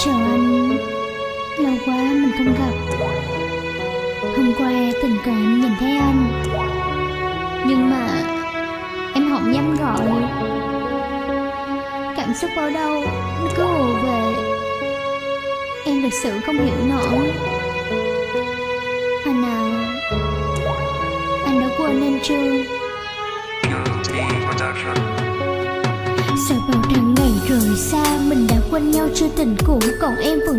Chào anh, lâu quá mình không gặp. Hôm qua tình cờ em nhìn thấy anh, nhưng mà em không dám gọi. Cảm xúc ở đâu nó cứ ùa về, em thực sự không hiểu nổi. Anh à, anh đã quên em chưa? Sao bao tháng ngày rời xa, mình đã quên nhau chưa tình cũ. Còn em vẫn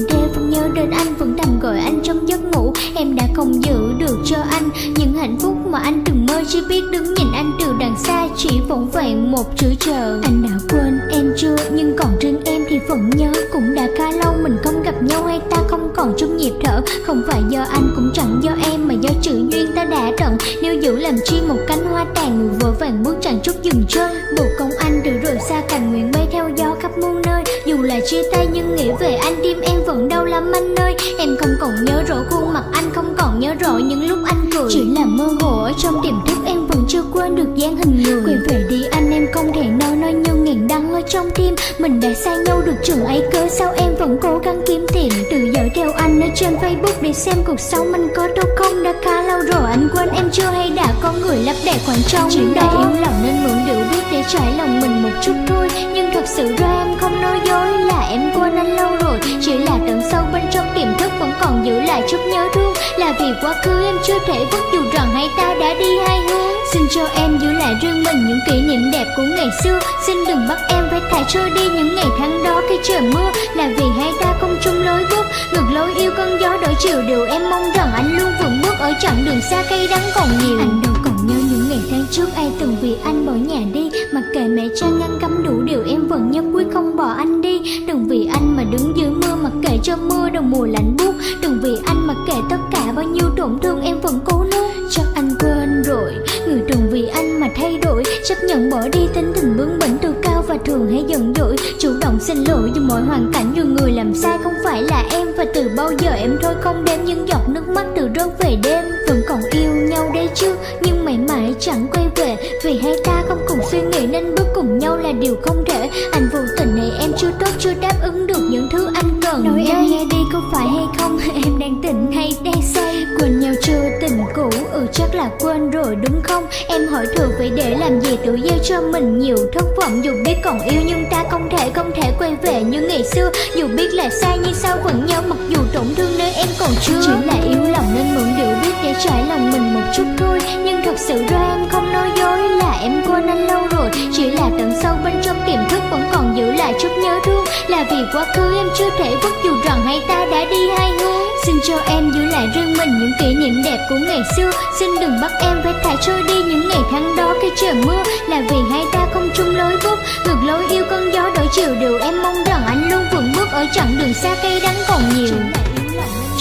nhớ đến anh, vẫn thầm gọi anh trong giấc ngủ. Em đã không giữ được cho anh những hạnh phúc mà anh từng mơ. Chỉ biết đứng nhìn anh từ đằng xa, chỉ vỏn vẹn một chữ chờ. Anh đã quên em chưa, nhưng còn riêng em thì vẫn nhớ. Cũng đã khá lâu mình không gặp nhau, hay ta không còn chung nhịp thở. Không phải do anh cũng chẳng do em, mà do chữ duyên ta đã tận. Nếu giữ làm chi một cánh hoa tàn, người vội vàng bước chẳng chút dừng chân. Bộ công anh từ rời xa, cành nguyện bay theo gió khắp muôn nơi. Dù là chia tay nhưng nghĩ về anh, tim em vẫn đau lắm anh ơi. Em không còn nhớ rõ khuôn mặt anh, không còn nhớ rõ những lúc anh cười. Chỉ là mơ hồ ở trong tiềm thức, em vẫn chưa quên được dáng hình người. Quay về đi anh, em không thể nào nói như ngàn đắng ở trong tim. Mình đã xa nhau được chừng ấy, cớ sao em vẫn cố gắng kiếm tìm. Tự dõi theo anh ở trên Facebook để xem cuộc sống anh có tốt không. Đã khá lâu rồi anh quên em chưa, hay đã có người lấp đầy khoảng trống. Chỉ đã yếu lòng nên mượn điệu biết để trải lòng mình một chút thôi. Nhưng thật sự ra em không nói dối, là em quên anh lâu rồi. Chỉ là tận sâu bên trong tiềm thức vẫn còn giữ lại chút nhớ thương. Là vì quá khứ em chưa thể vứt, dù rằng hai ta đã đi hai hướng. Xin cho em giữ lại riêng mình những kỷ niệm đẹp của ngày xưa. Xin đừng bắt em phải thải trôi đi những ngày tháng đó khi trời mưa. Là vì hai ta không chung lối bước, ngược lối yêu cơn gió đổi chiều. Điều em mong rằng anh luôn vững bước ở chặng đường xa cay đắng còn nhiều. Anh đâu còn nhớ những ngày tháng trước ai từng vì anh bỏ nhà đi. Mặc kệ mẹ cha ngăn cấm đủ điều, em vẫn nhất quyết không bỏ anh đi. Đừng vì anh mà đứng dưới mưa, mặc kệ cho mưa đầu mùa lạnh buốt. Đừng vì anh mặc kệ tất cả bao nhiêu tổn thương em vẫn cố nuốt. Chắc anh quên rồi, người từng vì anh mà thay đổi. Chấp nhận bỏ đi tính tình bướng bỉnh từ cao, và thường hay giận dỗi. Chủ động xin lỗi dù mọi hoàn cảnh, dù người làm sai không phải là em. Và từ bao giờ em thôi không đếm những giọt nước mắt từ rơi về đêm. Vẫn còn yêu nhau đấy chứ, nhưng mãi mãi chẳng quay về. Vì hai ta không cùng suy nghĩ nên bước cùng nhau là điều không thể. Anh vô tình này em chưa tốt, chưa đáp ứng được những thứ anh cần. Nói em nghe đi có phải hay không, em đang tỉnh hay đang say. Quên nhau chưa tình cũ, chắc là quên rồi đúng không. Em hỏi thường vậy để làm gì, tự gieo cho mình nhiều thất vọng. Dù biết còn yêu nhưng ta không thể quay về như ngày xưa. Dù biết là sai nhưng sao vẫn nhớ, mặc dù tổn thương nơi em còn chưa. Chỉ là yếu lòng nên mượn điệu biết để trải lòng mình một chút thôi. Nhưng thật sự ra em không nói dối, là em quên anh lâu rồi. Chỉ là tận sâu bên trong tiềm thức vẫn còn giữ lại chút nhớ thương. Là vì quá khứ em chưa thể vứt, dù rằng hai ta đã đi hai hướng. Xin cho em giữ lại riêng mình những kỷ niệm đẹp của ngày xưa. Xin đừng bắt em phải thải trôi đi những ngày tháng đó khi trời mưa. Là vì hai ta không chung lối bước, ngược lối yêu cơn gió đổi chiều. Điều em mong rằng anh luôn vững bước ở chặng đường xa cay đắng còn nhiều.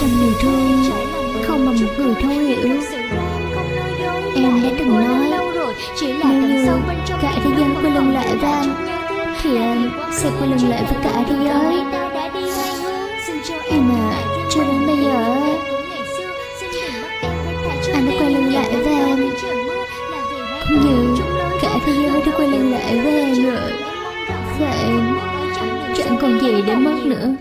Trong niềm thương không mà một người thấu hiểu. Em đã từng nói, nếu như cả thế giới quay lưng lại với anh, thì em sẽ quay lưng lại với cả thế giới.